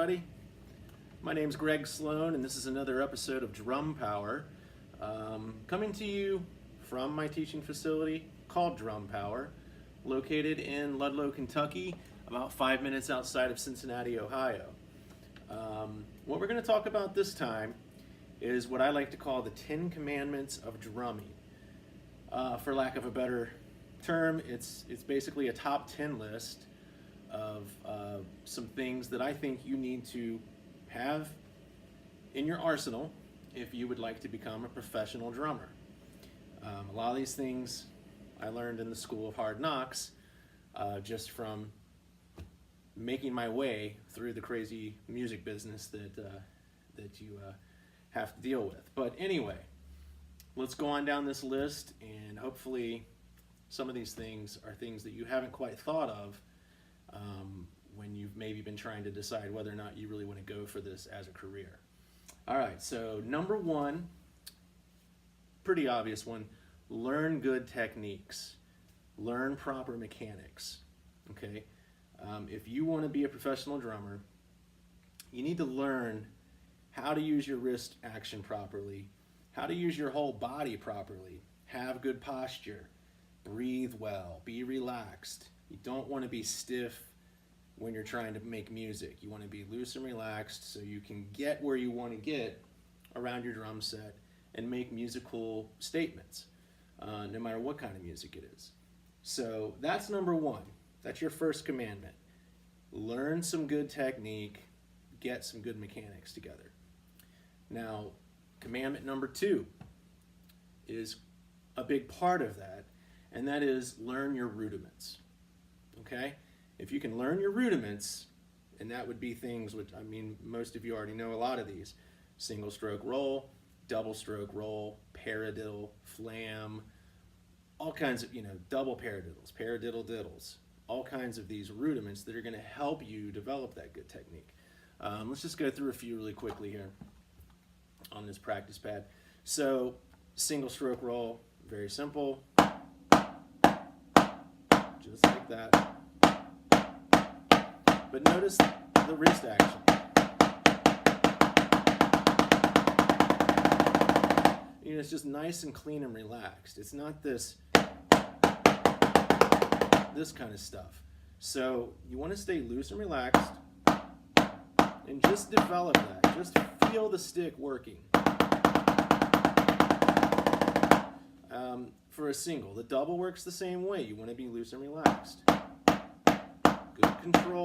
everybody. My name's Greg Slone, and this is another episode of Drum Power, coming to you from my teaching facility called Drum Power, located in Ludlow, Kentucky, about 5 minutes outside of Cincinnati, Ohio. What we're going to talk about this time is what I like to call the 10 Commandments of Drumming. For lack of a better term, it's basically a top 10 list of some things that I think you need to have in your arsenal if you would like to become a professional drummer. A lot of these things I learned in the School of Hard Knocks just from making my way through the crazy music business that you have to deal with. But anyway, let's go on down this list, and hopefully some of these things are things that you haven't quite thought of when you've maybe been trying to decide whether or not you really want to go for this as a career. All right, so number one, pretty obvious one, learn good techniques. Learn proper mechanics, okay? If you want to be a professional drummer, you need to learn how to use your wrist action properly, how to use your whole body properly, have good posture, breathe well, be relaxed. You don't want to be stiff when you're trying to make music. You want to be loose and relaxed so you can get where you want to get around your drum set and make musical statements, no matter what kind of music it is. So that's number one. That's your first commandment. Learn some good technique, get some good mechanics together. Now, commandment number two is a big part of that, and that is learn your rudiments, okay? If you can learn your rudiments, and that would be things which, I mean, most of you already know a lot of these: single stroke roll, double stroke roll, paradiddle, flam, all kinds of, double paradiddles, paradiddle diddles, all kinds of these rudiments that are going to help you develop that good technique. Let's just go through a few really quickly here on this practice pad. So, single stroke roll, very simple, just like that. But notice the wrist action. It's just nice and clean and relaxed. It's not this kind of stuff. So you want to stay loose and relaxed and just develop that. Just feel the stick working. For a single, the double works the same way. You want to be loose and relaxed. Good control.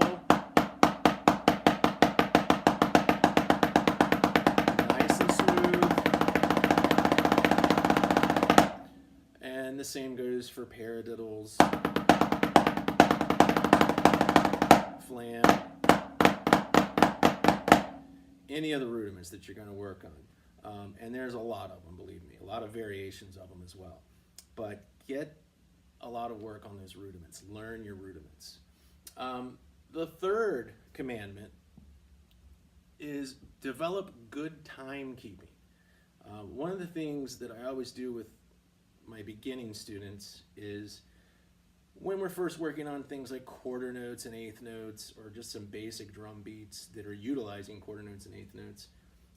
Nice and smooth. And the same goes for paradiddles, flam, any of the rudiments that you're going to work on. And there's a lot of them, believe me, a lot of variations of them as well. But get a lot of work on those rudiments. Learn your rudiments. The third commandment is develop good timekeeping. One of the things that I always do with my beginning students is when we're first working on things like quarter notes and eighth notes, or just some basic drum beats that are utilizing quarter notes and eighth notes,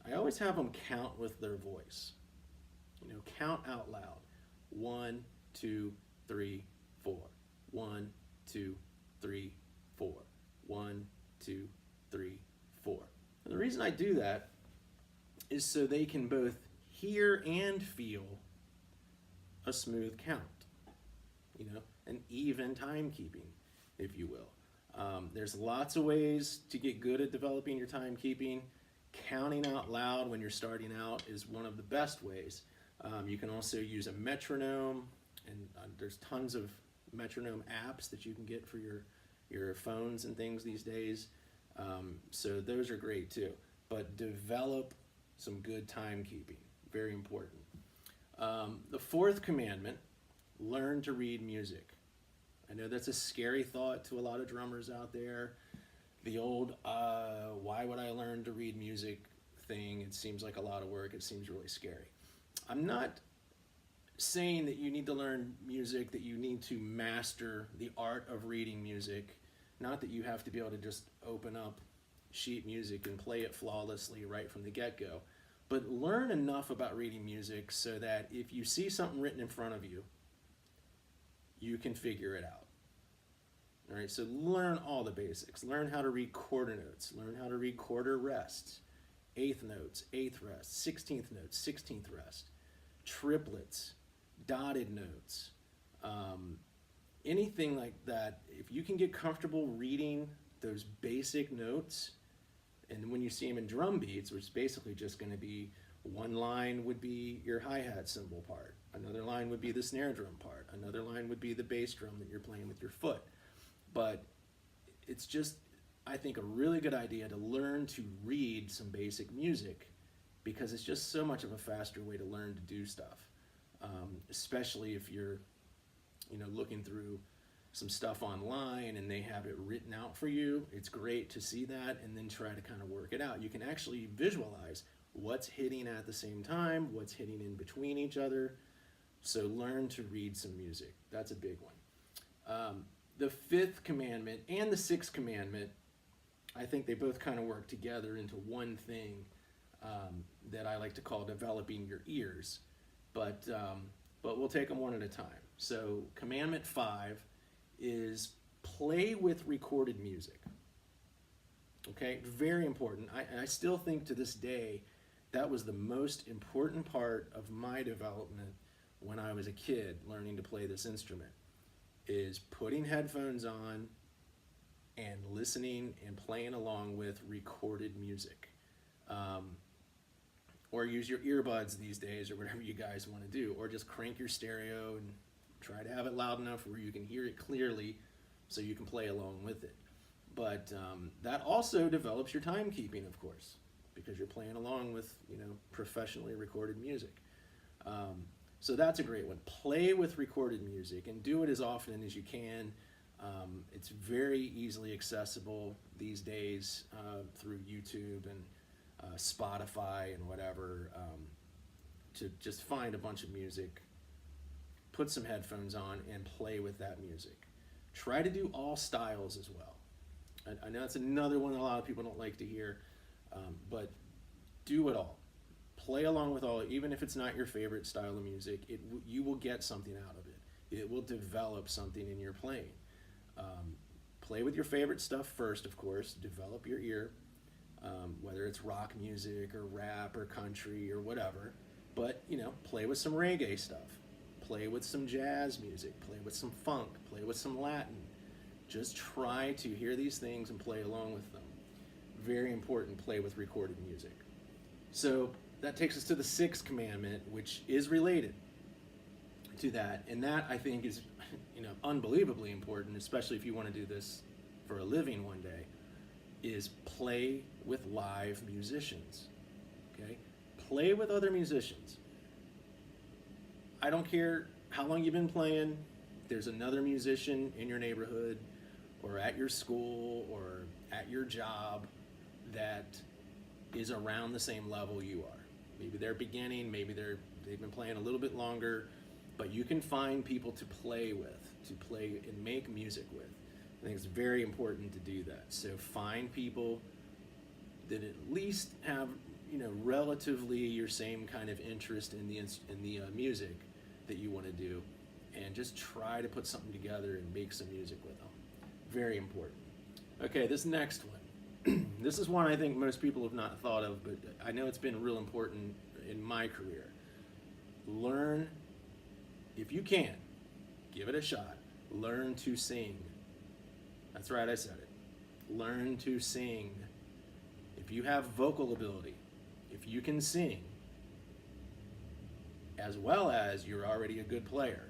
I always have them count with their voice. Count out loud. 1, 2, 3, 4. 1, 2, 3, 4. 1, 2, 3, 4. And the reason I do that is so they can both hear and feel a smooth count. An even timekeeping, if you will. There's lots of ways to get good at developing your timekeeping. Counting out loud when you're starting out is one of the best ways. You can also use a metronome, and there's tons of metronome apps that you can get for your phones and things these days. So those are great too. But develop some good timekeeping, very important. The fourth commandment, learn to read music. I know that's a scary thought to a lot of drummers out there. The old, why would I learn to read music thing? It seems like a lot of work. It seems really scary. I'm not saying that you need to learn music, that you need to master the art of reading music. Not that you have to be able to just open up sheet music and play it flawlessly right from the get-go. But learn enough about reading music so that if you see something written in front of you, you can figure it out. All right, so learn all the basics. Learn how to read quarter notes. Learn how to read quarter rests, eighth notes, eighth rest, 16th notes, 16th rest, triplets, dotted notes, anything like that. If you can get comfortable reading those basic notes, and when you see them in drum beats, which is basically just going to be one line would be your hi-hat cymbal part, another line would be the snare drum part, another line would be the bass drum that you're playing with your foot. But it's just, I think, a really good idea to learn to read some basic music, because it's just so much of a faster way to learn to do stuff, especially if you're looking through some stuff online and they have it written out for you. It's great to see that and then try to kind of work it out. You can actually visualize what's hitting at the same time, what's hitting in between each other. So learn to read some music. That's a big one. The fifth commandment and the sixth commandment, I think they both kind of work together into one thing that I like to call developing your ears. But we'll take them one at a time. So commandment 5 is play with recorded music. Okay, very important. I still think to this day that was the most important part of my development when I was a kid learning to play this instrument, is putting headphones on and listening and playing along with recorded music. Or use your earbuds these days, or whatever you guys want to do, or just crank your stereo and try to have it loud enough where you can hear it clearly so you can play along with it. But that also develops your timekeeping, of course, because you're playing along with professionally recorded music. So that's a great one. Play with recorded music and do it as often as you can. It's very easily accessible these days through YouTube and Spotify and whatever, to just find a bunch of music, put some headphones on, and play with that music. Try to do all styles as well. I know that's another one that a lot of people don't like to hear, but do it all. Play along with all, even if it's not your favorite style of music, you will get something out of it. It will develop something in your playing. Play with your favorite stuff first, of course. Develop your ear, whether it's rock music or rap or country or whatever. But, play with some reggae stuff. Play with some jazz music. Play with some funk. Play with some Latin. Just try to hear these things and play along with them. Very important, play with recorded music. So that takes us to the sixth commandment, which is related to that. And that, I think, is unbelievably important, especially if you want to do this for a living one day, is play with live musicians. Okay? Play with other musicians. I don't care how long you've been playing. There's another musician in your neighborhood or at your school or at your job that is around the same level you are. Maybe they're beginning, maybe they've been playing a little bit longer, but you can find people to play with, to play and make music with. I think it's very important to do that. So find people that at least have, relatively your same kind of interest in the music that you want to do, and just try to put something together and make some music with them. Very important. Okay, this next one. This is one I think most people have not thought of, but I know it's been real important in my career. Learn, if you can, give it a shot. Learn to sing. That's right, I said it. Learn to sing. If you have vocal ability, if you can sing, as well as you're already a good player,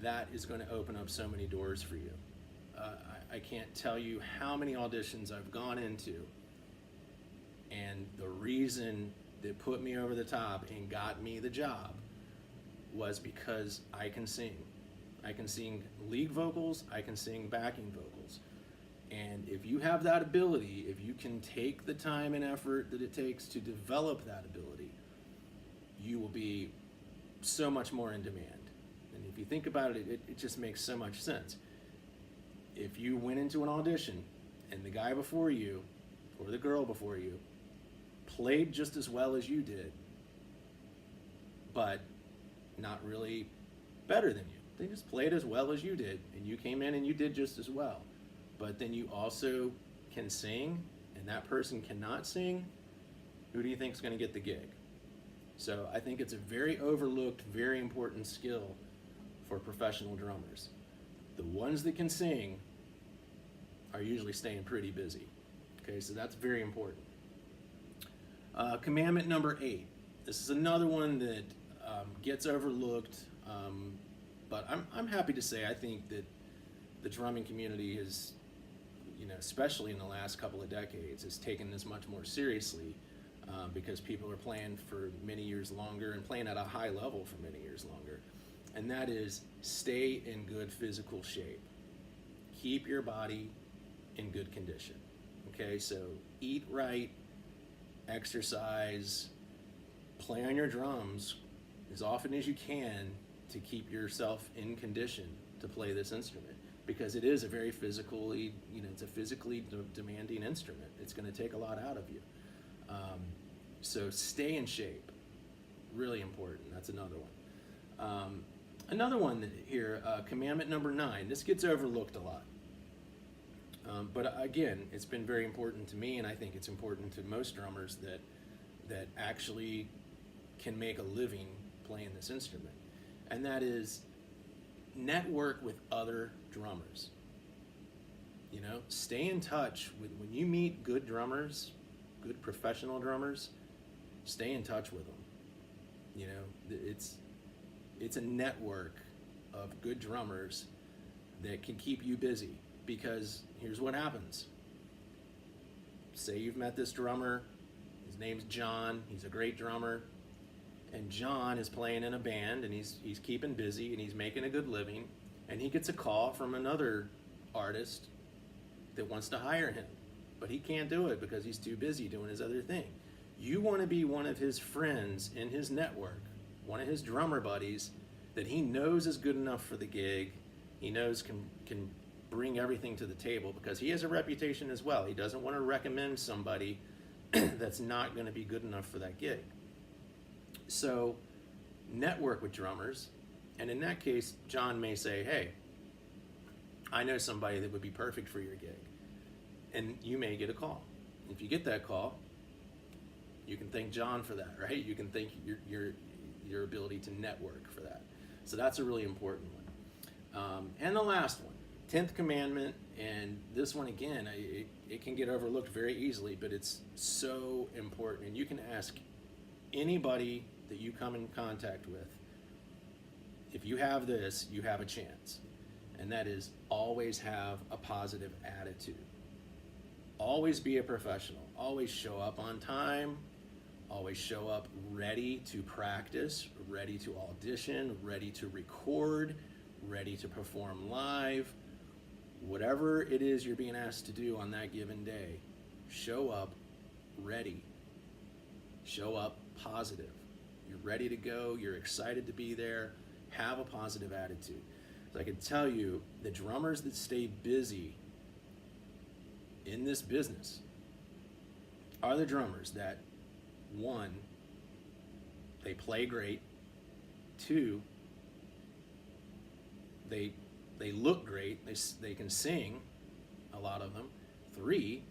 that is going to open up so many doors for you. I can't tell you how many auditions I've gone into, and the reason that put me over the top and got me the job was because I can sing. I can sing lead vocals, I can sing backing vocals. And if you have that ability, if you can take the time and effort that it takes to develop that ability, you will be so much more in demand. And if you think about it, it just makes so much sense. If you went into an audition and the guy before you or the girl before you played just as well as you did, but not really better than you. They just played as well as you did, and you came in and you did just as well. But then you also can sing, and that person cannot sing. Who do you think is going to get the gig? So I think it's a very overlooked, very important skill for professional drummers. The ones that can sing are usually staying pretty busy. Okay, so that's very important. Commandment number 8. This is another one that gets overlooked, but I'm happy to say I think that the drumming community has, especially in the last couple of decades, has taken this much more seriously because people are playing for many years longer and playing at a high level for many years longer. And that is, stay in good physical shape. Keep your body in good condition. Okay, so eat right, exercise, play on your drums as often as you can to keep yourself in condition to play this instrument, because it is a very physically, it's a physically demanding instrument. It's going to take a lot out of you. So stay in shape, really important. That's another one. Another one here, commandment number 9. This gets overlooked a lot. But again, it's been very important to me, and I think it's important to most drummers that actually can make a living playing this instrument. And that is, network with other drummers. Stay in touch with, when you meet good drummers, good professional drummers, stay in touch with them. It's a network of good drummers that can keep you busy, because here's what happens. Say you've met this drummer, his name's John, he's a great drummer, and John is playing in a band, and he's keeping busy, and he's making a good living, and he gets a call from another artist that wants to hire him, but he can't do it because he's too busy doing his other thing. You want to be one of his friends in his network, one of his drummer buddies that he knows is good enough for the gig, he knows can bring everything to the table, because he has a reputation as well. He doesn't want to recommend somebody that's not going to be good enough for that gig. So network with drummers, and in that case, John may say, hey, I know somebody that would be perfect for your gig. And you may get a call. If you get that call, you can thank John for that, right? You can thank your ability to network for that. So that's a really important one. And the last one, 10th commandment, and this one again, it can get overlooked very easily, but it's so important. And you can ask anybody that you come in contact with, if you have this, you have a chance. And that is, always have a positive attitude. Always be a professional. Always show up on time. Always show up ready to practice, ready to audition, ready to record, ready to perform live. Whatever it is you're being asked to do on that given day, show up ready. Show up positive. You're ready to go. You're excited to be there. Have a positive attitude. So I can tell you, the drummers that stay busy in this business are the drummers that, 1, they play great, 2, they look great, they can sing, a lot of them, 3,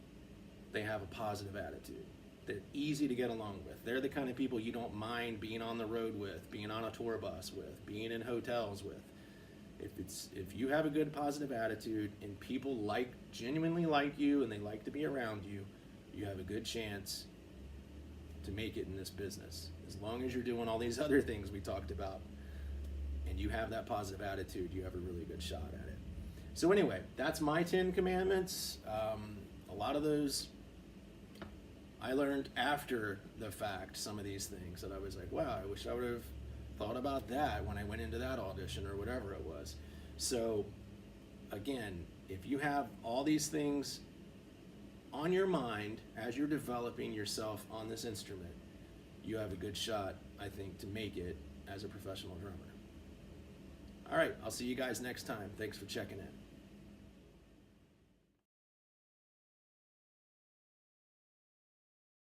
they have a positive attitude. They're easy to get along with. They're the kind of people you don't mind being on the road with, being on a tour bus with, being in hotels with. If you have a good positive attitude and people genuinely like you and they like to be around you, you have a good chance to make it in this business. As long as you're doing all these other things we talked about and you have that positive attitude, you have a really good shot at it. So anyway, that's my 10 commandments. A lot of those I learned after the fact, some of these things that I was like, wow, I wish I would have thought about that when I went into that audition or whatever it was. So again, if you have all these things on your mind as you're developing yourself on this instrument, you have a good shot, I think, to make it as a professional drummer. All right, I'll see you guys next time. Thanks for checking in.